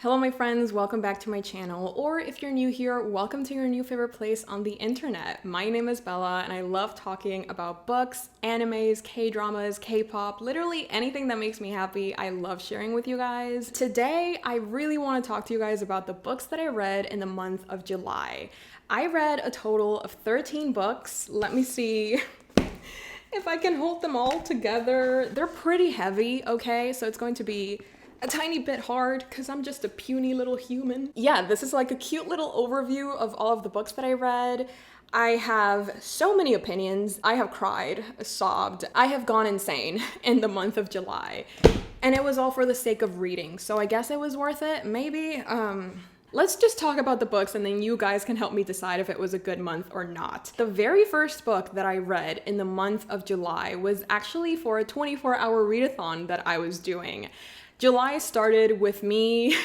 Hello my friends, welcome back to my channel, or if you're new here, welcome to your new favorite place on the internet. My name is Bella and I love talking about books, animes, K-dramas, K-pop, literally anything that makes me happy. I love sharing with you guys. Today, I really want to talk to you guys about the books that I read in the month of July. I read a total of 13 books. Let me see if I can hold them all together. They're pretty heavy, okay? So it's going to be a tiny bit hard because I'm just a puny little human. Yeah, this is like a cute little overview of all of the books that I read. I have so many opinions. I have cried, sobbed. I have gone insane in the month of July. And it was all for the sake of reading. So I guess it was worth it, maybe. Let's just talk about the books and then you guys can help me decide if it was a good month or not. The very first book that I read in the month of July was actually for a 24-hour readathon that I was doing. July started with me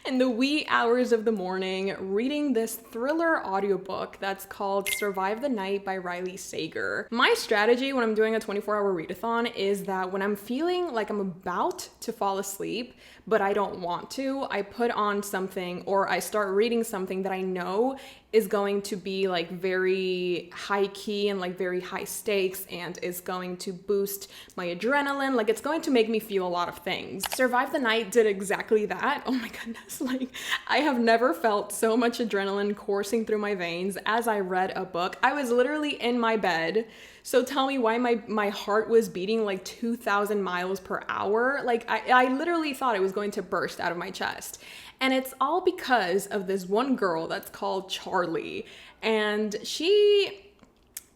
in the wee hours of the morning reading this thriller audiobook that's called Survive the Night by Riley Sager. My strategy when I'm doing a 24-hour readathon is that when I'm feeling like I'm about to fall asleep, but I don't want to, I put on something or I start reading something that I know is going to be like very high key and like very high stakes and is going to boost my adrenaline. Like it's going to make me feel a lot of things. Survive the Night did exactly that. Oh my goodness, like I have never felt so much adrenaline coursing through my veins as I read a book. I was literally in my bed. So tell me why my heart was beating like 2,000 miles per hour. Like I literally thought it was going to burst out of my chest. And it's all because of this one girl that's called Charlie. And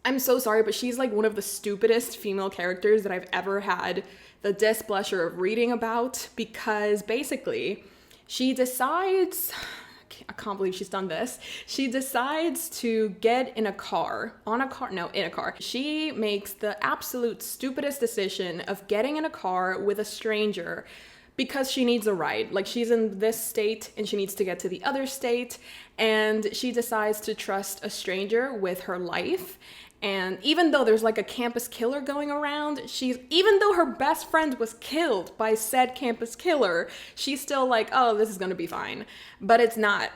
I'm so sorry, but she's like one of the stupidest female characters that I've ever had the displeasure of reading about, because basically she decides, I can't believe she's done this. She decides to get in a car. She makes the absolute stupidest decision of getting in a car with a stranger because she needs a ride. Like she's in this state and she needs to get to the other state, and she decides to trust a stranger with her life. And even though there's like a campus killer going around, even though her best friend was killed by said campus killer, she's still like, oh, this is gonna be fine. But it's not.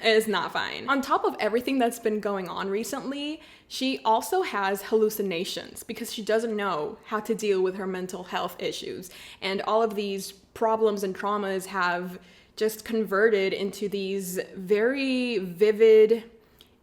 It's not fine. On top of everything that's been going on recently, she also has hallucinations because she doesn't know how to deal with her mental health issues. And all of these problems and traumas have just converted into these very vivid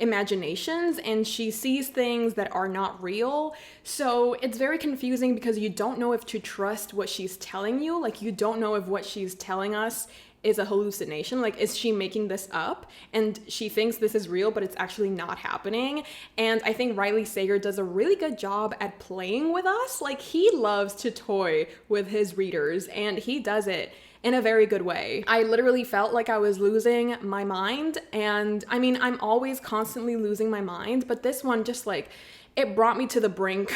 imaginations, and she sees things that are not real. So it's very confusing because you don't know if to trust what she's telling you. Like you don't know if what she's telling us is a hallucination. Like, is she making this up and she thinks this is real, but it's actually not happening? And I think Riley Sager does a really good job at playing with us. Like he loves to toy with his readers and he does it in a very good way. I literally felt like I was losing my mind, and I mean, I'm always constantly losing my mind, but this one just like, it brought me to the brink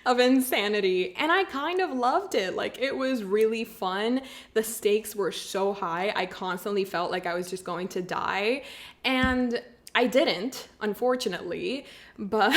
of insanity, and I kind of loved it. Like it was really fun. The stakes were so high. I constantly felt like I was just going to die, and I didn't, unfortunately, but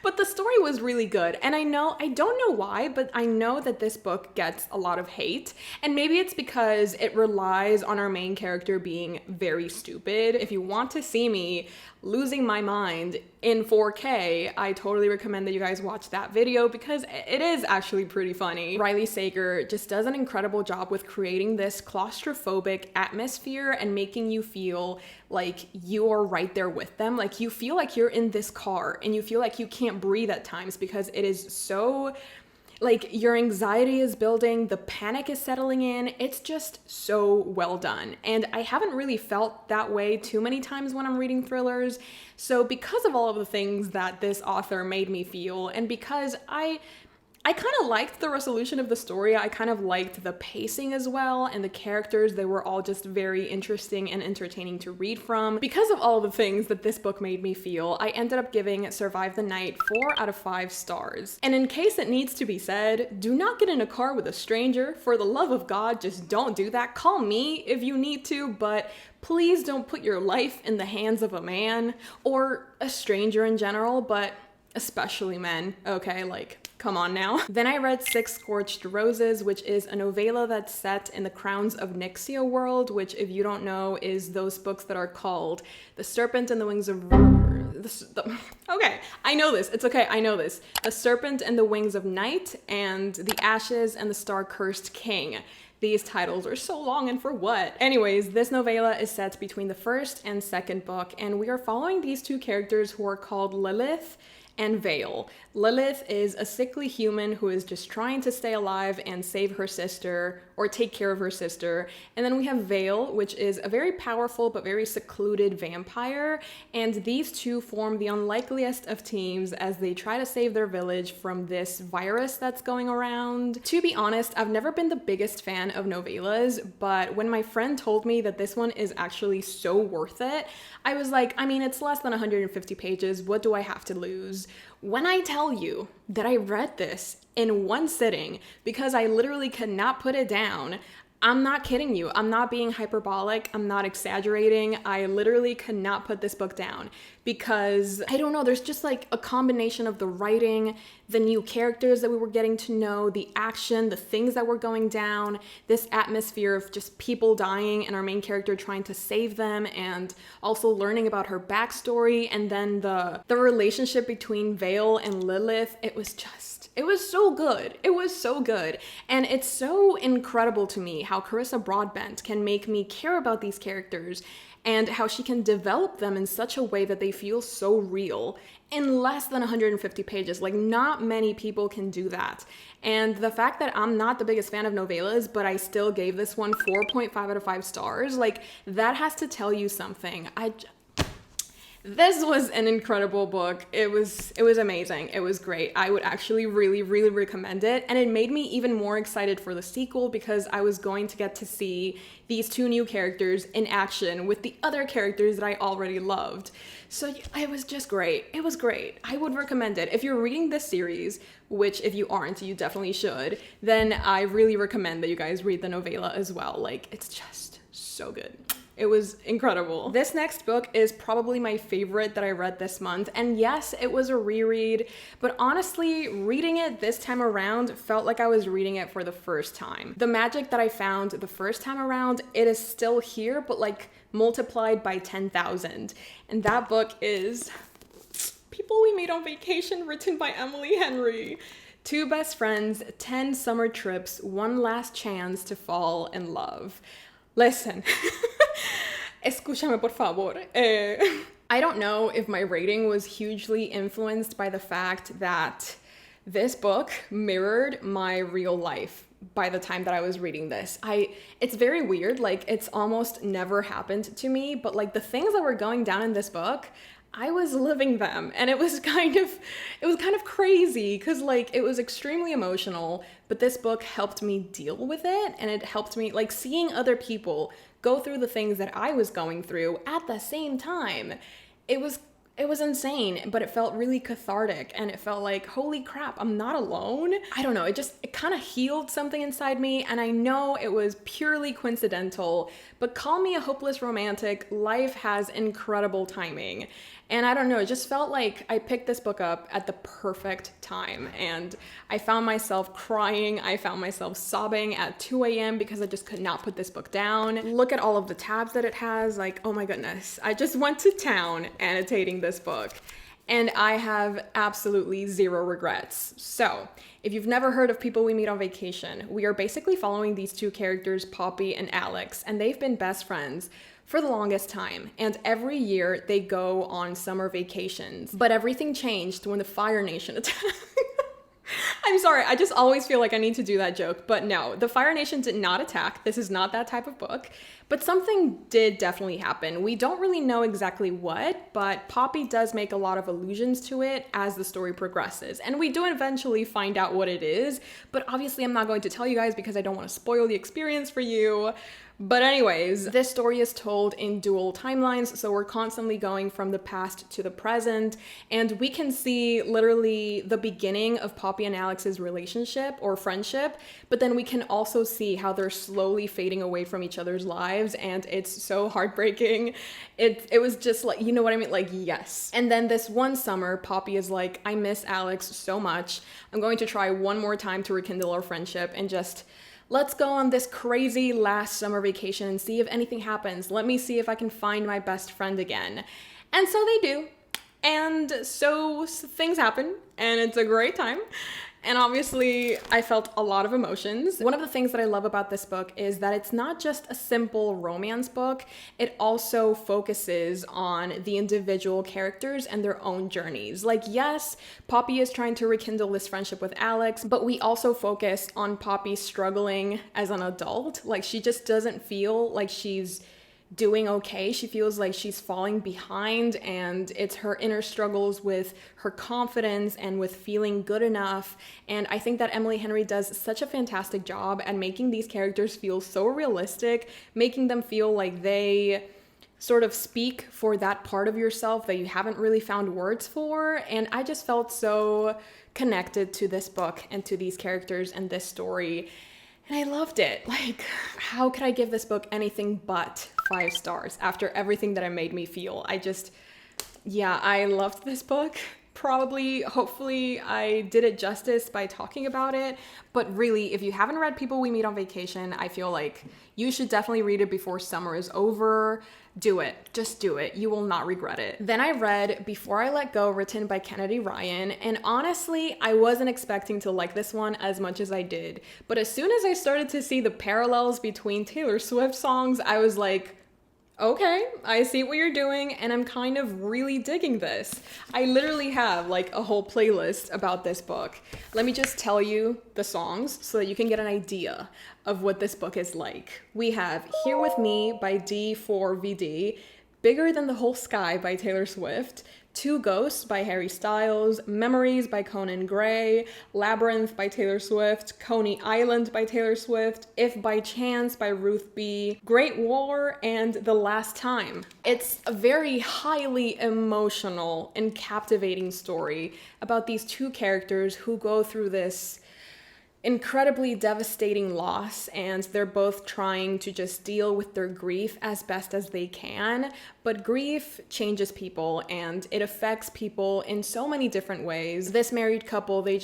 but the story was really good. And I don't know why, but I know that this book gets a lot of hate. And maybe it's because it relies on our main character being very stupid. If you want to see me losing my mind in 4K, I totally recommend that you guys watch that video because it is actually pretty funny. Riley Sager just does an incredible job with creating this claustrophobic atmosphere and making you feel like you're right there with them. Like you feel like you're in this car and you feel like you can't breathe at times because it is so, like, your anxiety is building, the panic is settling in. It's just so well done. And I haven't really felt that way too many times when I'm reading thrillers. So because of all of the things that this author made me feel, and because I kind of liked the resolution of the story. I kind of liked the pacing as well, and the characters, they were all just very interesting and entertaining to read from. Because of all the things that this book made me feel, I ended up giving Survive the Night 4 out of 5 stars. And in case it needs to be said, do not get in a car with a stranger. For the love of God, just don't do that. Call me if you need to, but please don't put your life in the hands of a man or a stranger in general, but especially men, okay? Like, Come on now. Then I read Six Scorched Roses, which is a novella that's set in the Crowns of Nixia world, which, if you don't know, is those books that are called The Serpent and the Wings of... Okay, I know this. It's okay, I know this. The Serpent and the Wings of Night and The Ashes and the Star-Cursed King. These titles are so long and for what? Anyways, this novella is set between the first and second book, and we are following these two characters who are called Lilith and Vale. Lilith is a sickly human who is just trying to stay alive and save her sister, or take care of her sister. And then we have Vale, which is a very powerful but very secluded vampire. And these two form the unlikeliest of teams as they try to save their village from this virus that's going around. To be honest, I've never been the biggest fan of novellas, but when my friend told me that this one is actually so worth it, I was like, I mean, it's less than 150 pages. What do I have to lose? When I tell you that I read this in one sitting because I literally could not put it down, I'm not kidding you. I'm not being hyperbolic. I'm not exaggerating. I literally could not put this book down because, I don't know, there's just like a combination of the writing, the new characters that we were getting to know, the action, the things that were going down, this atmosphere of just people dying and our main character trying to save them, and also learning about her backstory, and then the relationship between Vale and Lilith. It was so good. It was so good. And it's so incredible to me how Carissa Broadbent can make me care about these characters and how she can develop them in such a way that they feel so real in less than 150 pages. Like, not many people can do that. And the fact that I'm not the biggest fan of novellas, but I still gave this one 4.5 out of 5 stars, like, that has to tell you something. This was an incredible book. It was amazing. It was great. I would actually really, really recommend it. And it made me even more excited for the sequel because I was going to get to see these two new characters in action with the other characters that I already loved. So it was just great. It was great. I would recommend it. If you're reading this series, which if you aren't, you definitely should, then I really recommend that you guys read the novella as well. Like, it's just so good. It was incredible. This next book is probably my favorite that I read this month. And yes, it was a reread, but honestly, reading it this time around felt like I was reading it for the first time. The magic that I found the first time around, it is still here, but like multiplied by 10,000. And that book is People We Meet on Vacation, written by Emily Henry. Two best friends, 10 summer trips, one last chance to fall in love. Listen, escúchame por favor. I don't know if my rating was hugely influenced by the fact that this book mirrored my real life by the time that I was reading this. It's very weird, like it's almost never happened to me, but like the things that were going down in this book, I was living them, and it was kind of crazy because like it was extremely emotional, but this book helped me deal with it, and it helped me like seeing other people go through the things that I was going through at the same time. It was insane, but it felt really cathartic, and it felt like, holy crap, I'm not alone. I don't know, it kind of healed something inside me, and I know it was purely coincidental, but call me a hopeless romantic, life has incredible timing. And I don't know, it just felt like I picked this book up at the perfect time, and I found myself crying, I found myself sobbing at 2 a.m. because I just could not put this book down. Look at all of the tabs that it has, like, oh my goodness. I just went to town annotating this book, and I have absolutely zero regrets. So, if you've never heard of People We Meet on Vacation, we are basically following these two characters, Poppy and Alex, and they've been best friends for the longest time, and every year they go on summer vacations. But everything changed when the Fire Nation attacked. I'm sorry, I just always feel like I need to do that joke, but no, the Fire Nation did not attack. This is not that type of book, but something did definitely happen. We don't really know exactly what, but Poppy does make a lot of allusions to it as the story progresses, and we do eventually find out what it is, but obviously I'm not going to tell you guys because I don't want to spoil the experience for you. But anyways, this story is told in dual timelines, so we're constantly going from the past to the present, and we can see literally the beginning of Poppy and Alex's relationship or friendship, but then we can also see how they're slowly fading away from each other's lives, and it's so heartbreaking. It was just like, you know what I mean? Like, yes. And then this one summer, Poppy is like, I miss Alex so much. I'm going to try one more time to rekindle our friendship and just let's go on this crazy last summer vacation and see if anything happens. Let me see if I can find my best friend again. And so they do. And so things happen and it's a great time. And obviously, I felt a lot of emotions. One of the things that I love about this book is that it's not just a simple romance book. It also focuses on the individual characters and their own journeys. Like, yes, Poppy is trying to rekindle this friendship with Alex, but we also focus on Poppy struggling as an adult. Like, she just doesn't feel like she's doing okay. She feels like she's falling behind, and it's her inner struggles with her confidence and with feeling good enough. And I think that Emily Henry does such a fantastic job at making these characters feel so realistic, making them feel like they sort of speak for that part of yourself that you haven't really found words for. And I just felt so connected to this book and to these characters and this story. And I loved it. Like, how could I give this book anything but 5 stars after everything that it made me feel? I loved this book. Probably, hopefully, I did it justice by talking about it. But really, if you haven't read People We Meet on Vacation, I feel like you should definitely read it before summer is over. Do it. Just do it. You will not regret it. Then I read Before I Let Go, written by Kennedy Ryan. And honestly, I wasn't expecting to like this one as much as I did. But as soon as I started to see the parallels between Taylor Swift songs, I was like, okay, I see what you're doing, and I'm kind of really digging this. I literally have like a whole playlist about this book. Let me just tell you the songs so that you can get an idea of what this book is like. We have Here With Me by D4VD, Bigger Than the Whole Sky by Taylor Swift, Two Ghosts by Harry Styles, Memories by Conan Gray, Labyrinth by Taylor Swift, Coney Island by Taylor Swift, If by Chance by Ruth B, Great War, and The Last Time. It's a very highly emotional and captivating story about these two characters who go through this incredibly devastating loss, and they're both trying to just deal with their grief as best as they can. But grief changes people, and it affects people in so many different ways. This married couple, they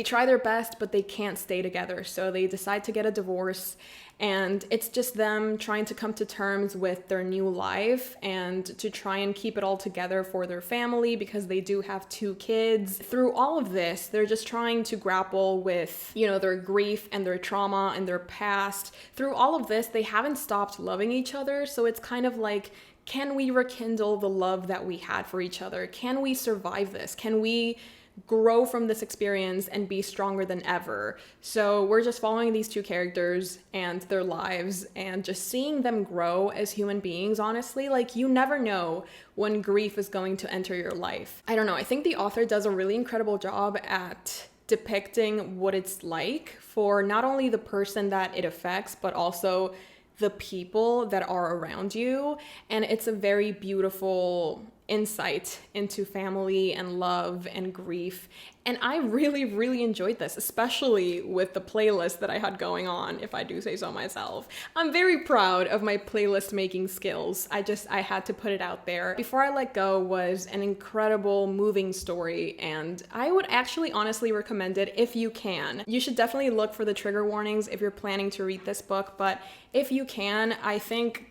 try their best, but they can't stay together, so they decide to get a divorce. And it's just them trying to come to terms with their new life and to try and keep it all together for their family, because they do have 2 kids. Through all of this, they're just trying to grapple with, their grief and their trauma and their past. Through all of this, they haven't stopped loving each other. So it's kind of like, can we rekindle the love that we had for each other? Can we survive this? Can we grow from this experience and be stronger than ever? So we're just following these 2 characters and their lives and just seeing them grow as human beings. Honestly, like, you never know when grief is going to enter your life. I don't know, I think the author does a really incredible job at depicting what it's like for not only the person that it affects, but also the people that are around you. And it's a very beautiful insight into family and love and grief. And I really, really enjoyed this, especially with the playlist that I had going on, if I do say so myself. I'm very proud of my playlist making skills. I had to put it out there. Before I Let Go was an incredible, moving story, and I would actually honestly recommend it if you can. You should definitely look for the trigger warnings if you're planning to read this book, but if you can, I think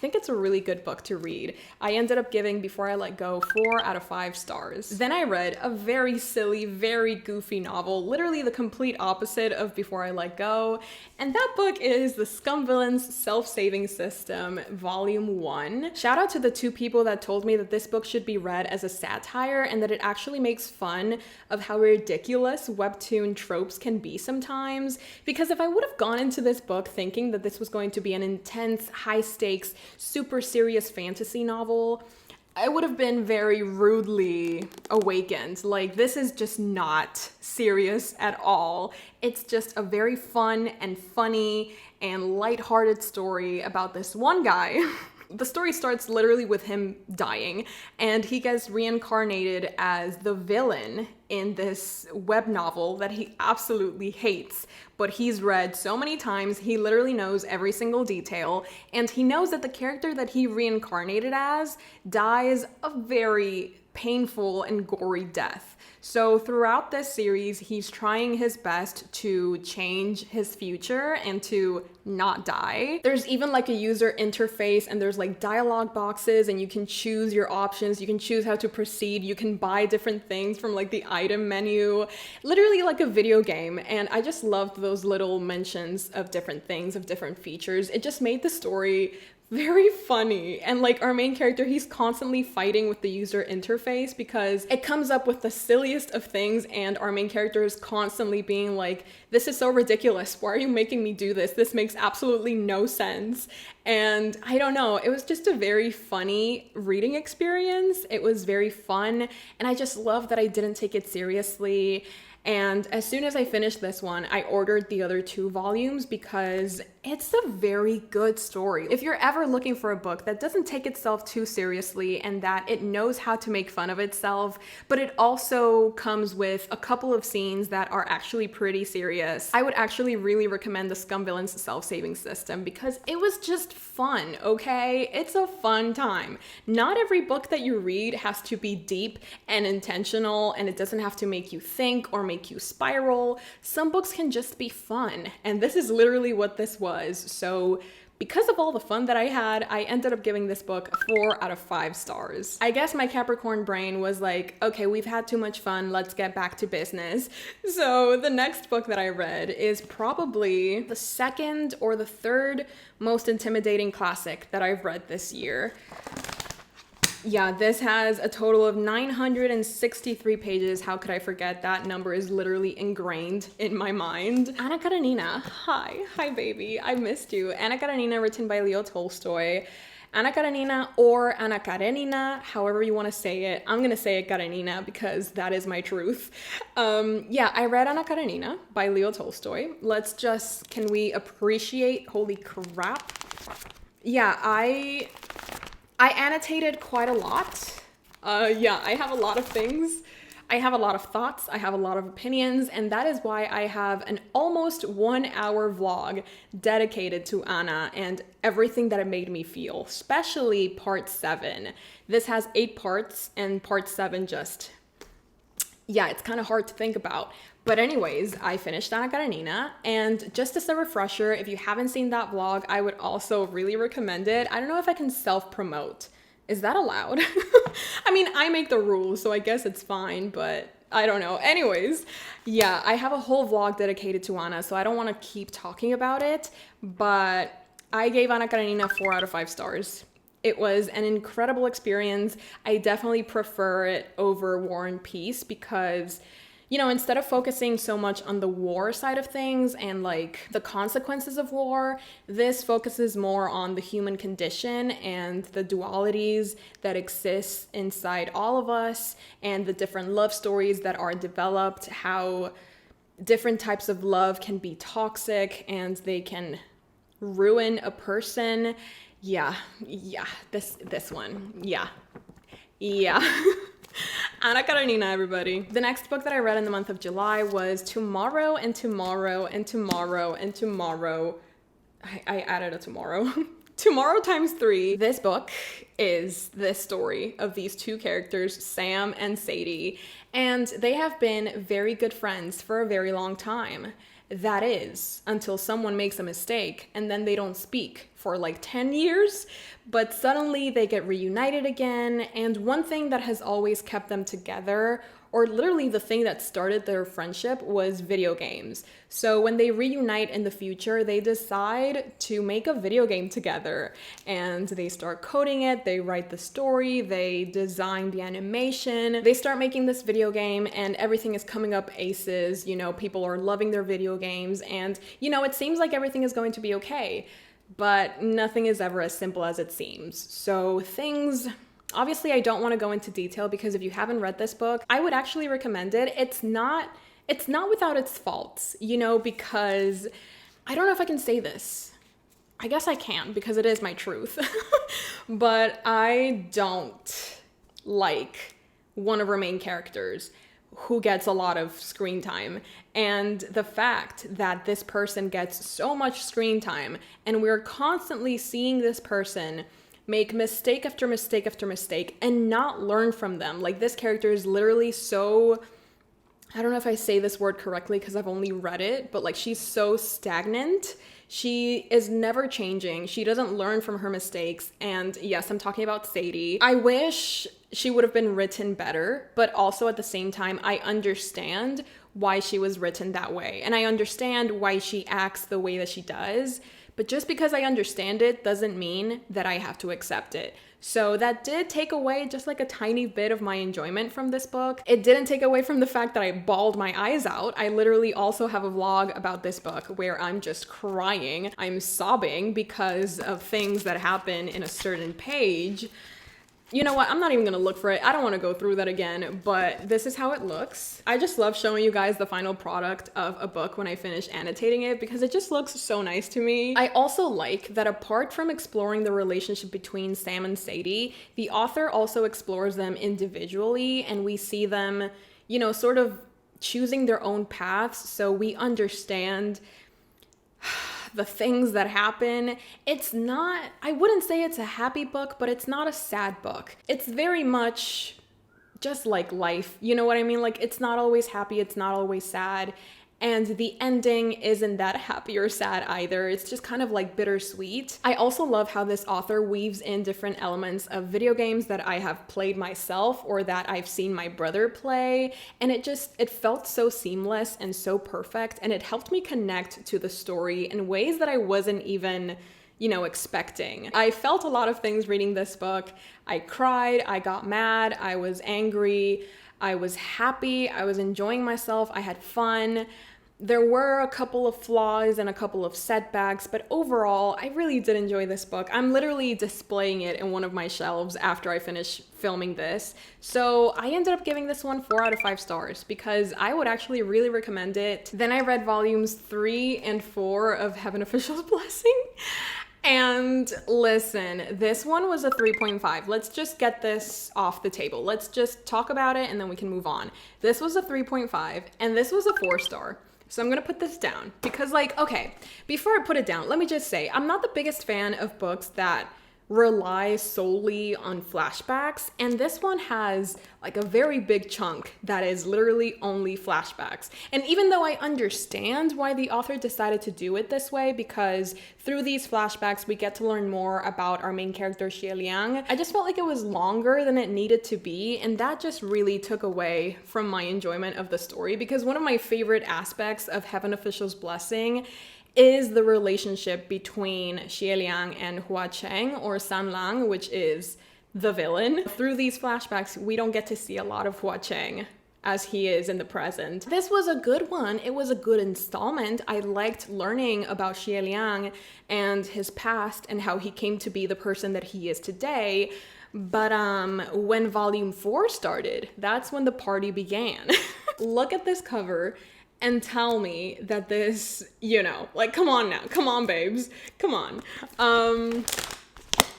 it's a really good book to read. I ended up giving Before I Let Go 4 out of 5 stars. Then I read a very silly, very goofy novel, literally the complete opposite of Before I Let Go, and that book is The Scum Villain's Self-Saving System, Volume 1. Shout out to the 2 people that told me that this book should be read as a satire and that it actually makes fun of how ridiculous webtoon tropes can be sometimes, because if I would have gone into this book thinking that this was going to be an intense, high-stakes, super serious fantasy novel, I would have been very rudely awakened. Like, this is just not serious at all. It's just a very fun and funny and lighthearted story about this one guy. The story starts literally with him dying, and he gets reincarnated as the villain in this web novel that he absolutely hates. But he's read so many times, he literally knows every single detail, and he knows that the character that he reincarnated as dies a very painful and gory death. So throughout this series, he's trying his best to change his future and to not die. There's even like a user interface, and there's like dialogue boxes, and you can choose your options. You can choose how to proceed. You can buy different things from like the item menu, literally like a video game. And I just loved those little mentions of different things, of different features. It just made the story very funny. And like our main character, he's constantly fighting with the user interface because it comes up with the silliest of things, and our main character is constantly being like, this is so ridiculous, why are you making me do this? This makes absolutely no sense. And I don't know, it was just a very funny reading experience. It was very fun, and I just love that I didn't take it seriously. And as soon as I finished this one, I ordered the other 2 volumes because it's a very good story. If you're ever looking for a book that doesn't take itself too seriously and that it knows how to make fun of itself, but it also comes with a couple of scenes that are actually pretty serious, I would actually really recommend the Scum Villain's self-saving system because it was just fun, okay? It's a fun time. Not every book that you read has to be deep and intentional, and it doesn't have to make you think or make you spiral. Some books can just be fun, and this is literally what this was. So because of all the fun that I had, I ended up giving this book 4 out of 5 stars. I guess my Capricorn brain was like, okay, we've had too much fun, let's get back to business. So the next book that I read is probably the 2nd or the 3rd most intimidating classic that I've read this year. Yeah, this has a total of 963 pages. How could I forget? That number is literally ingrained in my mind. Anna Karenina. Hi baby, I missed you. Anna Karenina, written by Leo Tolstoy. Anna Karenina or Anna Karenina, however you want to say it. I'm gonna say it Karenina because that is my truth. Yeah, I read Anna Karenina by Leo Tolstoy. Can we appreciate, holy crap. Yeah, I annotated quite a lot. Yeah, I have a lot of things. I have a lot of thoughts. I have a lot of opinions, and that is why I have an almost 1-hour vlog dedicated to Anna and everything that it made me feel, especially part 7. This has 8 parts, and part 7 just, yeah, it's kind of hard to think about. But anyways, I finished Anna Karenina, and just as a refresher, if you haven't seen that vlog, I would also really recommend it. I don't know if I can self-promote. Is that allowed? I mean, I make the rules, so I guess it's fine, but I don't know. Anyways, yeah, I have a whole vlog dedicated to Anna, so I don't want to keep talking about it, but I gave Anna Karenina 4 out of 5 stars. It was an incredible experience. I definitely prefer it over War and Peace because, you know, instead of focusing so much on the war side of things and like the consequences of war, this focuses more on the human condition and the dualities that exist inside all of us and the different love stories that are developed, how different types of love can be toxic and they can ruin a person. Yeah, this one, yeah. Anna Karenina, everybody. The next book that I read in the month of July was Tomorrow and Tomorrow and Tomorrow and Tomorrow. I added a tomorrow. Tomorrow times 3. This book is the story of these 2 characters, Sam and Sadie, and they have been very good friends for a very long time. That is, until someone makes a mistake and then they don't speak for like 10 years, but suddenly they get reunited again. And one thing that has always kept them together, or literally the thing that started their friendship, was video games. So when they reunite in the future, they decide to make a video game together and they start coding it, they write the story, they design the animation, they start making this video game and everything is coming up aces, you know, people are loving their video games and, you know, it seems like everything is going to be okay, but nothing is ever as simple as it seems. So things Obviously, I don't want to go into detail because if you haven't read this book, I would actually recommend it. It's not without its faults, you know, because I don't know if I can say this. I guess I can because it is my truth. But I don't like one of our main characters who gets a lot of screen time. And the fact that this person gets so much screen time and we're constantly seeing this person make mistake after mistake after mistake and not learn from them. Like, this character is literally so, I don't know if I say this word correctly because I've only read it, but like, she's so stagnant. She is never changing. She doesn't learn from her mistakes. And yes, I'm talking about Sadie. I wish she would have been written better, but also at the same time, I understand why she was written that way. And I understand why she acts the way that she does. But just because I understand it doesn't mean that I have to accept it. So that did take away just like a tiny bit of my enjoyment from this book. It didn't take away from the fact that I bawled my eyes out. I literally also have a vlog about this book where I'm just crying. I'm sobbing because of things that happen in a certain page. You know what? I'm not even gonna look for it. I don't want to go through that again, but this is how it looks. I just love showing you guys the final product of a book when I finish annotating it because it just looks so nice to me. I also like that apart from exploring the relationship between Sam and Sadie, the author also explores them individually and we see them, you know, sort of choosing their own paths so we understand the things that happen. It's not, I wouldn't say it's a happy book, but it's not a sad book. It's very much just like life. You know what I mean? Like, it's not always happy. It's not always sad. And the ending isn't that happy or sad either. It's just kind of like bittersweet. I also love how this author weaves in different elements of video games that I have played myself or that I've seen my brother play. And it felt so seamless and so perfect. And it helped me connect to the story in ways that I wasn't even, you know, expecting. I felt a lot of things reading this book. I cried, I got mad, I was angry, I was happy, I was enjoying myself, I had fun. There were a couple of flaws and a couple of setbacks, but overall, I really did enjoy this book. I'm literally displaying it in one of my shelves after I finish filming this. So I ended up giving this one 4 out of 5 stars because I would actually really recommend it. Then I read volumes 3 and 4 of Heaven Official's Blessing. And listen, this one was a 3.5. Let's just get this off the table. Let's just talk about it and then we can move on. This was a 3.5 and this was a 4-star. So I'm gonna put this down because, like, okay, before I put it down, let me just say, I'm not the biggest fan of books that rely solely on flashbacks, and this one has like a very big chunk that is literally only flashbacks. And even though I understand why the author decided to do it this way, because through these flashbacks we get to learn more about our main character Xie Liang, I just felt like it was longer than it needed to be, and that just really took away from my enjoyment of the story, because one of my favorite aspects of Heaven Official's Blessing is the relationship between Xie Liang and Hua Cheng, or San Lang, which is the villain. Through these flashbacks, we don't get to see a lot of Hua Cheng as he is in the present. This was a good one. It was a good installment. I liked learning about Xie Liang and his past and how he came to be the person that he is today. But when volume 4 started, that's when the party began. Look at this cover and tell me that this, you know, like, come on now. Come on, babes. Come on.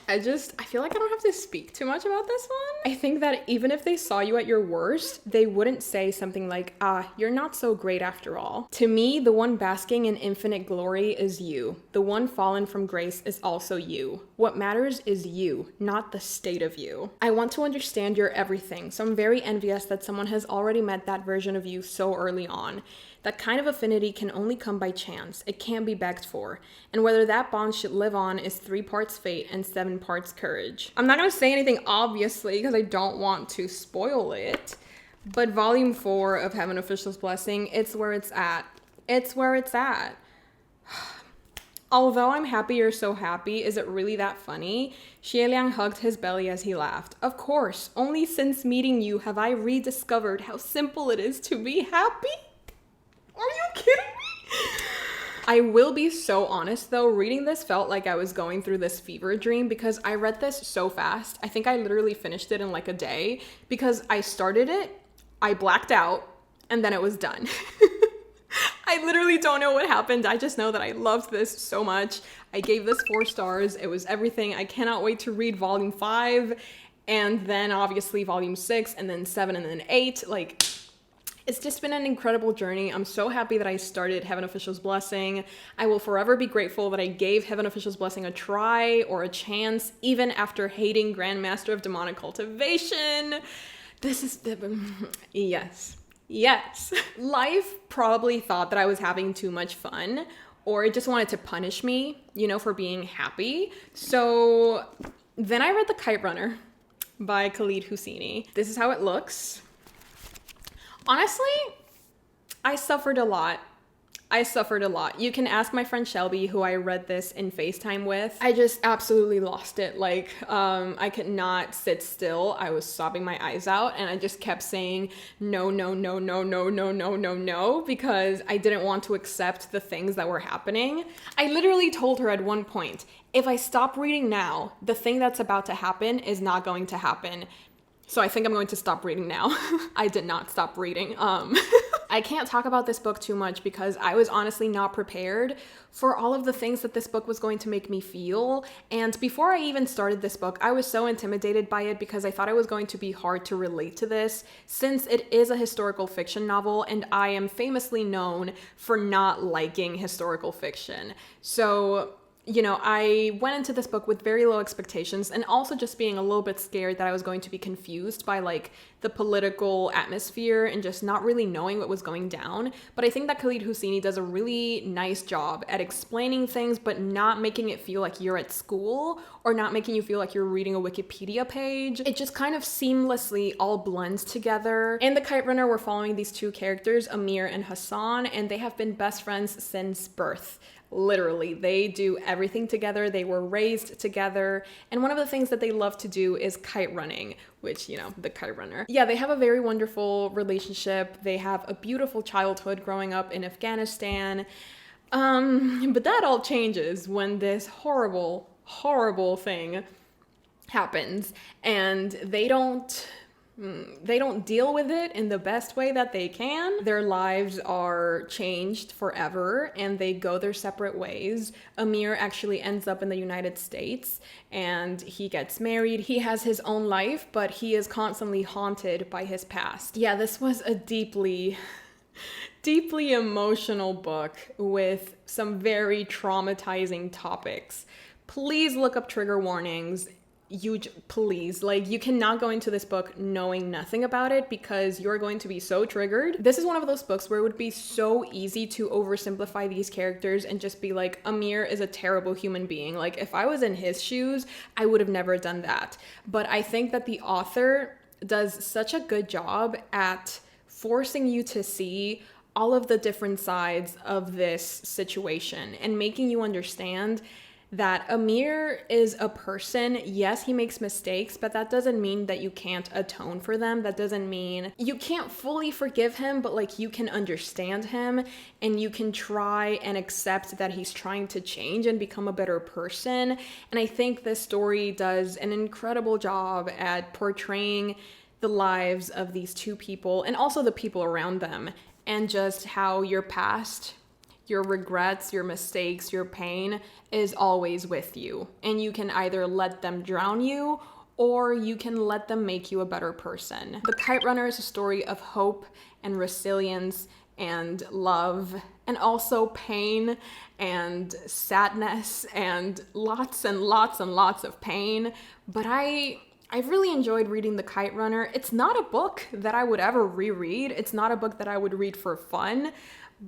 I feel like I don't have to speak too much about this one. I think that even if they saw you at your worst, they wouldn't say something like, you're not so great after all. To me, the one basking in infinite glory is you. The one fallen from grace is also you. What matters is you, not the state of you. I want to understand your everything, so I'm very envious that someone has already met that version of you so early on. That kind of affinity can only come by chance. It can't be begged for. And whether that bond should live on is 3 parts fate and 7 parts courage. I'm not gonna say anything, obviously, because I don't want to spoil it. But volume 4 of Heaven Official's Blessing, it's where it's at. It's where it's at. Although I'm happy you're so happy, is it really that funny? Xie Liang hugged his belly as he laughed. Of course, only since meeting you have I rediscovered how simple it is to be happy. Are you kidding me? I will be so honest though, reading this felt like I was going through this fever dream because I read this so fast. I think I literally finished it in like a day because I started it, I blacked out, and then it was done. I literally don't know what happened. I just know that I loved this so much. I gave this 4 stars. It was everything. I cannot wait to read volume 5 and then obviously volume 6 and then 7 and then 8. Like, it's just been an incredible journey. I'm so happy that I started Heaven Official's Blessing. I will forever be grateful that I gave Heaven Official's Blessing a try or a chance, even after hating Grandmaster of Demonic Cultivation. This is the... Yes. Life probably thought that I was having too much fun, or it just wanted to punish me, you know, for being happy. So then I read The Kite Runner by Khaled Hosseini. This is how it looks. Honestly, I suffered a lot. You can ask my friend Shelby, who I read this in FaceTime with. I just absolutely lost it. Like, I could not sit still. I was sobbing my eyes out and I just kept saying no, because I didn't want to accept the things that were happening. I literally told her at one point, if I stop reading now, the thing that's about to happen is not going to happen. So I think I'm going to stop reading now. I did not stop reading. I can't talk about this book too much because I was honestly not prepared for all of the things that this book was going to make me feel. And before I even started this book, I was so intimidated by it because I thought it was going to be hard to relate to this since it is a historical fiction novel and I am famously known for not liking historical fiction. So, you know, I went into this book with very low expectations and also just being a little bit scared that I was going to be confused by like the political atmosphere and just not really knowing what was going down. But I think that Khaled Hosseini does a really nice job at explaining things, but not making it feel like you're at school or not making you feel like you're reading a Wikipedia page. It just kind of seamlessly all blends together. In The Kite Runner, we're following these 2 characters, Amir and Hassan, and they have been best friends since birth. Literally, they do everything together. They were raised together. And one of the things that they love to do is kite running, which, you know, the kite runner. Yeah, they have a very wonderful relationship. They have a beautiful childhood growing up in Afghanistan. But that all changes when this horrible, horrible thing happens and they don't deal with it in the best way that they can. Their lives are changed forever and they go their separate ways. Amir actually ends up in the United States and he gets married. He has his own life, but he is constantly haunted by his past. Yeah, this was a deeply emotional book with some very traumatizing topics. Please look up trigger warnings. Please, like, you cannot go into this book knowing nothing about it because you're going to be so triggered. This is one of those books where it would be so easy to oversimplify these characters and just be like, Amir is a terrible human being. Like, if I was in his shoes, I would have never done that. But I think that the author does such a good job at forcing you to see all of the different sides of this situation and making you understand that Amir is a person. Yes, he makes mistakes, but that doesn't mean that you can't atone for them. That doesn't mean you can't fully forgive him, but like you can understand him and you can try and accept that he's trying to change and become a better person. And I think this story does an incredible job at portraying the lives of these 2 people and also the people around them and just how your past, your regrets, your mistakes, your pain is always with you. And you can either let them drown you or you can let them make you a better person. The Kite Runner is a story of hope and resilience and love and also pain and sadness and lots of pain. But I've really enjoyed reading The Kite Runner. It's not a book that I would ever reread. It's not a book that I would read for fun.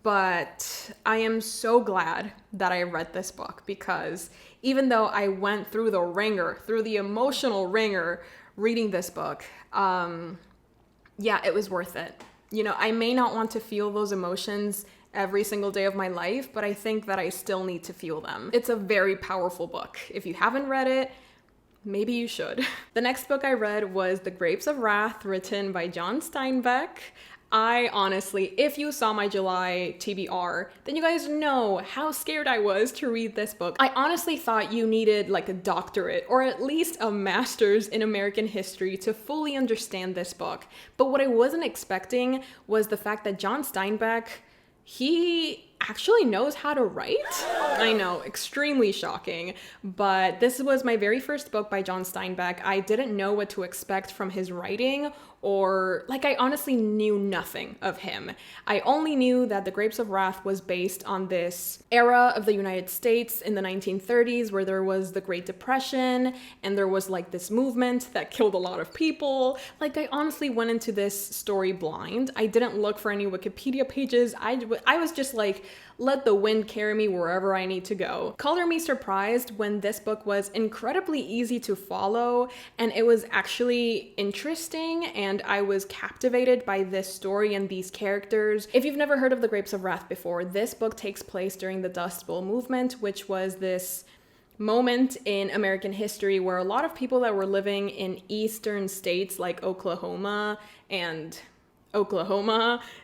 But I am so glad that I read this book because even though I went through the emotional ringer reading this book, yeah, it was worth it. You know, I may not want to feel those emotions every single day of my life, but I think that I still need to feel them. It's a very powerful book. If you haven't read it, maybe you should. The next book I read was The Grapes of Wrath, written by John Steinbeck. I honestly, if you saw my July TBR, then you guys know how scared I was to read this book. I honestly thought you needed like a doctorate or at least a master's in American history to fully understand this book. But what I wasn't expecting was the fact that John Steinbeck, he actually knows how to write. I know, extremely shocking, but this was my very first book by John Steinbeck. I didn't know what to expect from his writing, or like I honestly knew nothing of him. I only knew that The Grapes of Wrath was based on this era of the United States in the 1930s where there was the Great Depression and there was like this movement that killed a lot of people. Like I honestly went into this story blind. I didn't look for any Wikipedia pages. I was just like, let the wind carry me wherever I need to go. Color me surprised when this book was incredibly easy to follow and it was actually interesting and I was captivated by this story and these characters. If you've never heard of The Grapes of Wrath before, this book takes place during the Dust Bowl movement, which was this moment in American history where a lot of people that were living in eastern states like Oklahoma,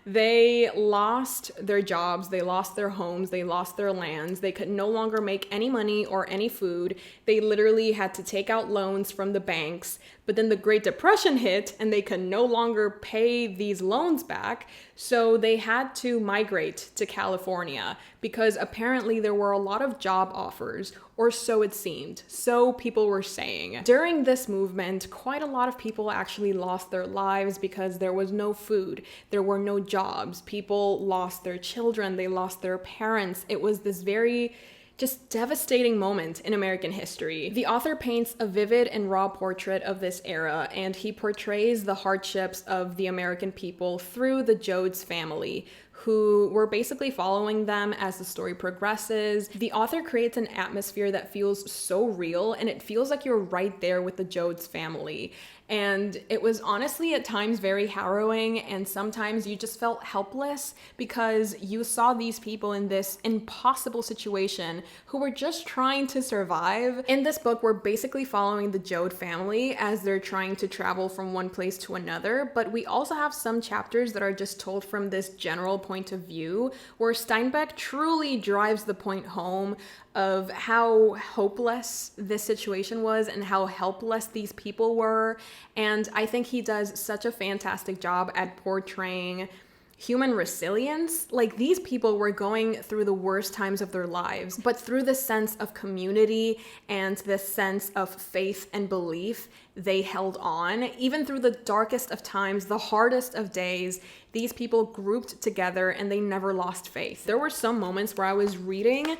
they lost their jobs, they lost their homes, they lost their lands, they could no longer make any money or any food. They literally had to take out loans from the banks, but then the Great Depression hit and they could no longer pay these loans back, so they had to migrate to California because apparently there were a lot of job offers, or so it seemed, so people were saying. During this movement, quite a lot of people actually lost their lives because there was no food, there were no jobs, people lost their children, they lost their parents. It was this very just devastating moment in American history. The author paints a vivid and raw portrait of this era, and he portrays the hardships of the American people through the Jodes family, who were basically following them as the story progresses. The author creates an atmosphere that feels so real, and it feels like you're right there with the Jodes family. And it was honestly at times very harrowing, and sometimes you just felt helpless because you saw these people in this impossible situation who were just trying to survive. In this book, we're basically following the Jode family as they're trying to travel from one place to another, but we also have some chapters that are just told from this general point of view, where Steinbeck truly drives the point home of how hopeless this situation was and how helpless these people were. And I think he does such a fantastic job at portraying human resilience. Like, these people were going through the worst times of their lives, but through the sense of community and this sense of faith and belief, they held on. Even through the darkest of times, the hardest of days, these people grouped together and they never lost faith. There were some moments where I was reading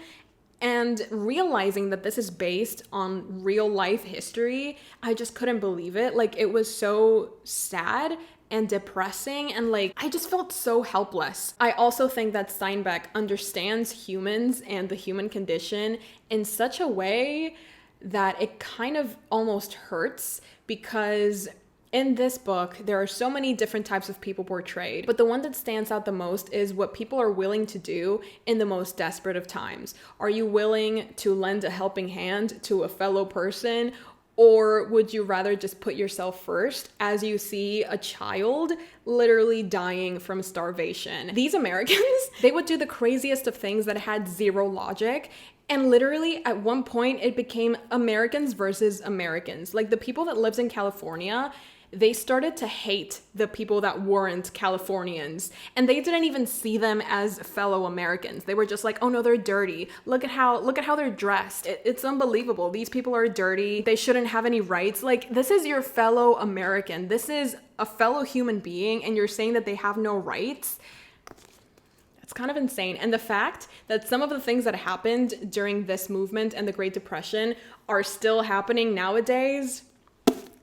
and realizing that this is based on real life history. I just couldn't believe it. Like, it was so sad and depressing, and like, I just felt so helpless. I also think that Steinbeck understands humans and the human condition in such a way that it kind of almost hurts, because in this book, there are so many different types of people portrayed, but the one that stands out the most is what people are willing to do in the most desperate of times. Are you willing to lend a helping hand to a fellow person, or would you rather just put yourself first as you see a child literally dying from starvation? These Americans, they would do the craziest of things that had zero logic. And literally at one point it became Americans versus Americans. Like, the people that lived in California, they started to hate the people that weren't Californians, and they didn't even see them as fellow Americans. They were just like, oh no, they're dirty. Look at how they're dressed. It's unbelievable. These people are dirty. They shouldn't have any rights. Like, this is your fellow American. This is a fellow human being, and you're saying that they have no rights? It's kind of insane. And the fact that some of the things that happened during this movement and the Great Depression are still happening nowadays,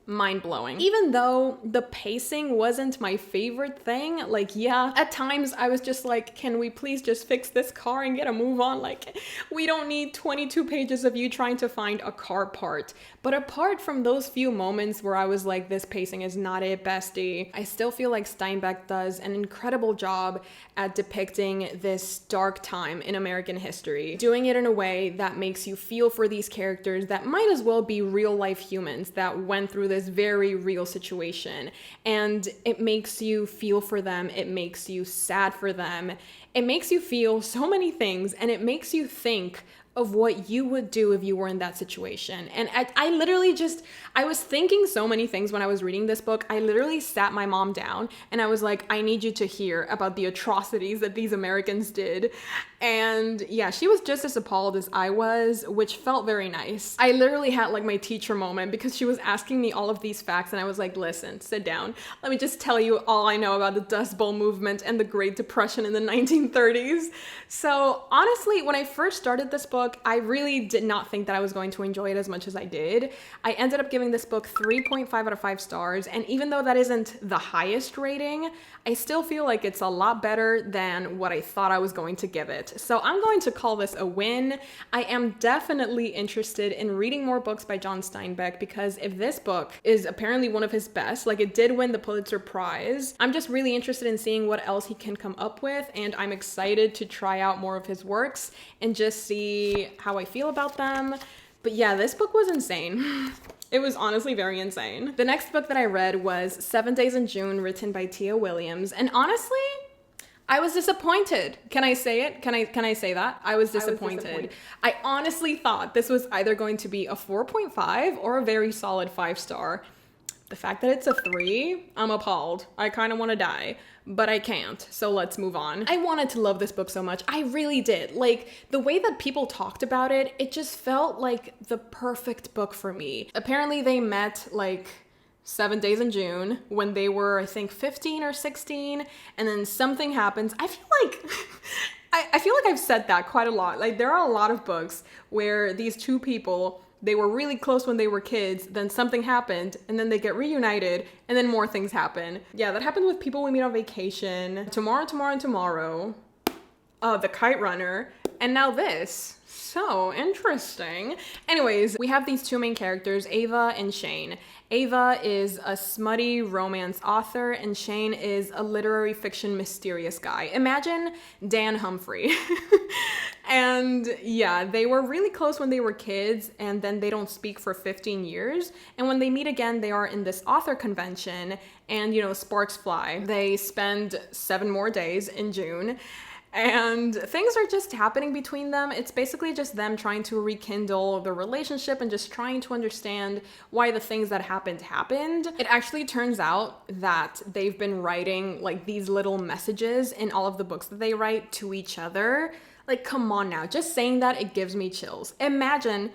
mind-blowing. Even though the pacing wasn't my favorite thing, like, yeah, at times I was just like, can we please just fix this car and get a move on? Like, we don't need 22 pages of you trying to find a car part. But apart from those few moments where I was like, this pacing is not it, bestie, I still feel like Steinbeck does an incredible job at depicting this dark time in American history, doing it in a way that makes you feel for these characters that might as well be real life humans that went through this this very real situation, and it makes you feel for them, it makes you sad for them, it makes you feel so many things, and it makes you think of what you would do if you were in that situation. And I literally just, I was thinking so many things when I was reading this book. I literally sat my mom down and I was like, I need you to hear about the atrocities that these Americans did. And yeah, she was just as appalled as I was, which felt very nice. I literally had like my teacher moment because she was asking me all of these facts and I was like, listen, sit down. Let me just tell you all I know about the Dust Bowl movement and the Great Depression in the 1930s. So honestly, when I first started this book, I really did not think that I was going to enjoy it as much as I did. I ended up giving this book 3.5 out of 5 stars, and even though that isn't the highest rating, I still feel like it's a lot better than what I thought I was going to give it. So I'm going to call this a win. I am definitely interested in reading more books by John Steinbeck, because if this book is apparently one of his best, like it did win the Pulitzer Prize, I'm just really interested in seeing what else he can come up with, and I'm excited to try out more of his works and just see how I feel about them. But yeah, this book was insane. It was honestly very insane. The next book that I read was 7 Days in June, written by Tia Williams, and honestly, I was disappointed. Can I say it? Can I say that? I was disappointed. I honestly thought this was either going to be a 4.5 or a very solid 5-star. The fact that it's a 3, I'm appalled. I kind of want to die, but I can't. So let's move on. I wanted to love this book so much. I really did. Like, the way that people talked about it, it just felt like the perfect book for me. Apparently they met like 7 Days in June when they were, I think, 15 or 16, and then something happens. I feel like I feel like I've said that quite a lot. Like, there are a lot of books where these two people, they were really close when they were kids, then something happened, and then they get reunited, and then more things happen. Yeah, that happened with People We Meet on Vacation, Tomorrow, The Kite Runner, and now this. So interesting. Anyways, we have these two main characters, Ava and Shane. Ava is a smutty romance author, and Shane is a literary fiction mysterious guy. Imagine Dan Humphrey. And yeah, they were really close when they were kids, and then they don't speak for 15 years. And when they meet again, they are in this author convention, and you know, sparks fly. They spend 7 more days in June, and things are just happening between them. It's basically just them trying to rekindle the relationship and just trying to understand why the things that happened. It actually turns out that they've been writing like these little messages in all of the books that they write to each other. Like, come on now, just saying that, it gives me chills. Imagine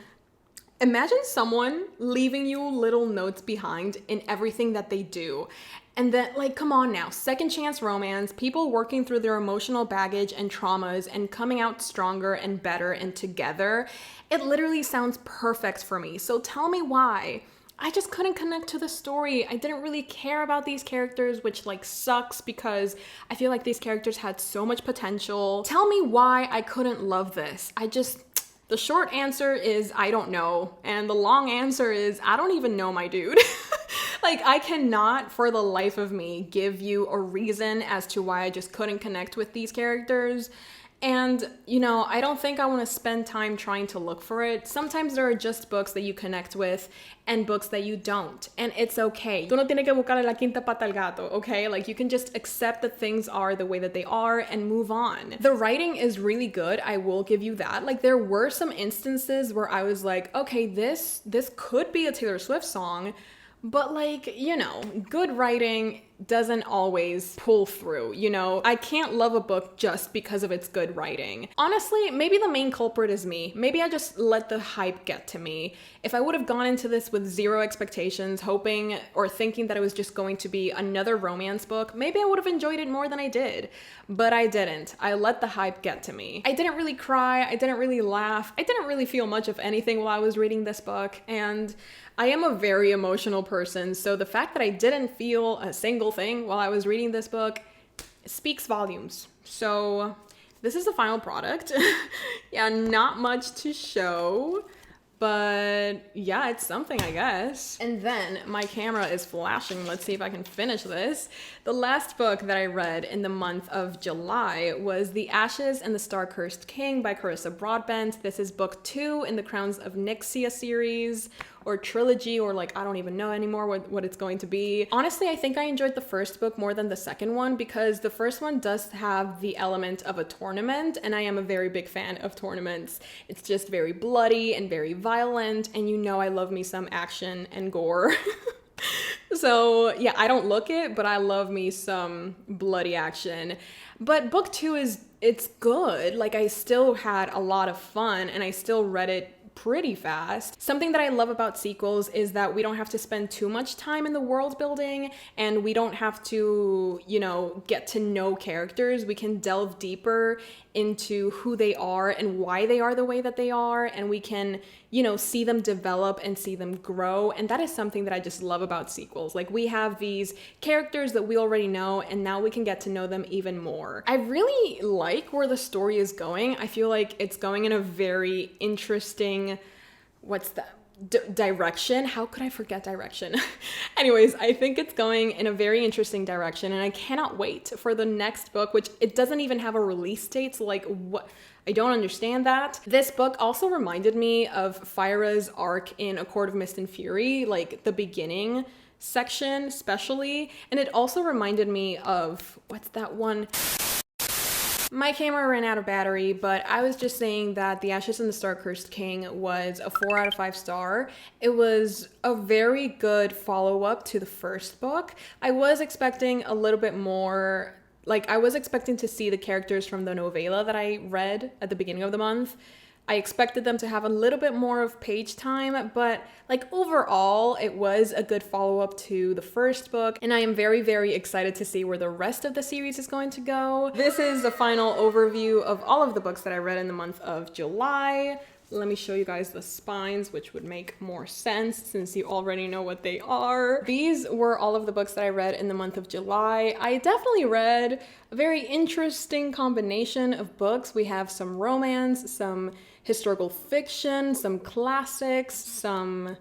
someone leaving you little notes behind in everything that they do. And then, like, come on now, second chance romance, people working through their emotional baggage and traumas and coming out stronger and better and together. It literally sounds perfect for me. So tell me why. I just couldn't connect to the story. I didn't really care about these characters, which like sucks because I feel like these characters had so much potential. Tell me why I couldn't love this. The short answer is I don't know. And the long answer is I don't even know, my dude. Like, I cannot for the life of me give you a reason as to why I just couldn't connect with these characters. And, you know, I don't think I want to spend time trying to look for it. Sometimes there are just books that you connect with and books that you don't. And it's okay. Tú no tienes que buscarle la quinta pata al gato, okay? Like, you can just accept that things are the way that they are and move on. The writing is really good. I will give you that. Like, there were some instances where I was like, okay, this could be a Taylor Swift song. But like, you know, good writing doesn't always pull through, you know? I can't love a book just because of its good writing. Honestly, maybe the main culprit is me. Maybe I just let the hype get to me. If I would have gone into this with 0 expectations, hoping or thinking that it was just going to be another romance book, maybe I would have enjoyed it more than I did. But I didn't. I let the hype get to me. I didn't really cry. I didn't really laugh. I didn't really feel much of anything while I was reading this book. And I am a very emotional person, so the fact that I didn't feel a single thing while I was reading this book speaks volumes. So this is the final product. Yeah, not much to show, but yeah, it's something, I guess. And then my camera is flashing. Let's see if I can finish this. The last book that I read in the month of July was The Ashes and the Star-Cursed King by Carissa Broadbent. This is book 2 in the Crowns of Nyxia series, or trilogy, or like I don't even know anymore what it's going to be. Honestly, I think I enjoyed the first book more than the second one because the first one does have the element of a tournament, and I am a very big fan of tournaments. It's just very bloody and very violent, and you know I love me some action and gore. So yeah, I don't look it, but I love me some bloody action. But book 2 it's good. Like I still had a lot of fun and I still read it pretty fast. Something that I love about sequels is that we don't have to spend too much time in the world building, and we don't have to, you know, get to know characters. We can delve deeper into who they are and why they are the way that they are, and we can, you know, see them develop and see them grow. And that is something that I just love about sequels. Like we have these characters that we already know, and now we can get to know them even more. I really like where the story is going. I feel like it's going in a very interesting, what's that? Direction. How could I forget direction? Anyways, I think it's going in a very interesting direction, and I cannot wait for the next book, which it doesn't even have a release date. So like, what? I don't understand that. This book also reminded me of Fyra's arc in A Court of Mist and Fury, like the beginning section especially, and it also reminded me of, what's that one? My camera ran out of battery, but I was just saying that The Ashes and the Star-Cursed King was a 4 out of 5 star. It was a very good follow-up to the first book. I was expecting a little bit more, like I was expecting to see the characters from the novella that I read at the beginning of the month. I expected them to have a little bit more of page time, but like overall, it was a good follow-up to the first book, and I am very, very excited to see where the rest of the series is going to go. This is the final overview of all of the books that I read in the month of July. Let me show you guys the spines, which would make more sense since you already know what they are. These were all of the books that I read in the month of July. I definitely read a very interesting combination of books. We have some romance, some historical fiction, some classics, some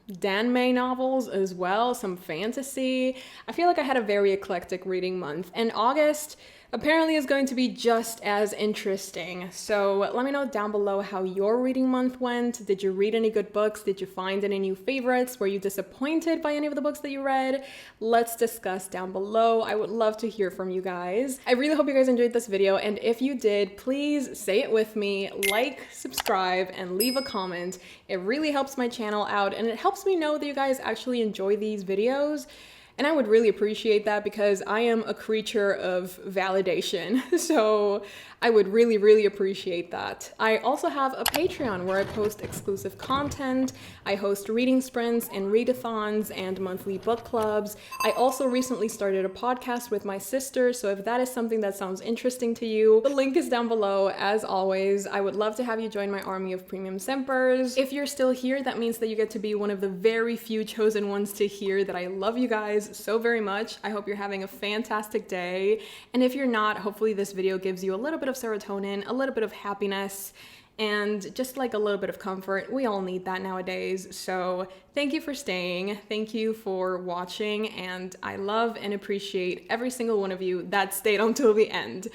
Danmei novels as well, some fantasy. I feel like I had a very eclectic reading month, and August apparently is going to be just as interesting. So let me know down below how your reading month went. Did you read any good books? Did you find any new favorites? Were you disappointed by any of the books that you read? Let's discuss down below. I would love to hear from you guys. I really hope you guys enjoyed this video, and if you did, please say it with me, like, subscribe, and leave a comment. It really helps my channel out, and it helps me know that you guys actually enjoy these videos. And I would really appreciate that because I am a creature of validation. So I would really, really appreciate that. I also have a Patreon where I post exclusive content. I host reading sprints and readathons and monthly book clubs. I also recently started a podcast with my sister. So if that is something that sounds interesting to you, the link is down below. As always, I would love to have you join my army of premium simpers. If you're still here, that means that you get to be one of the very few chosen ones to hear that I love you guys so very much. I hope you're having a fantastic day. And if you're not, hopefully this video gives you a little bit of serotonin, a little bit of happiness, and just like a little bit of comfort. We all need that nowadays. So thank you for staying. Thank you for watching. And I love and appreciate every single one of you that stayed until the end.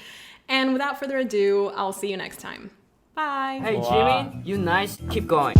And without further ado, I'll see you next time. Bye. Hey, Jimmy, you nice. Keep going.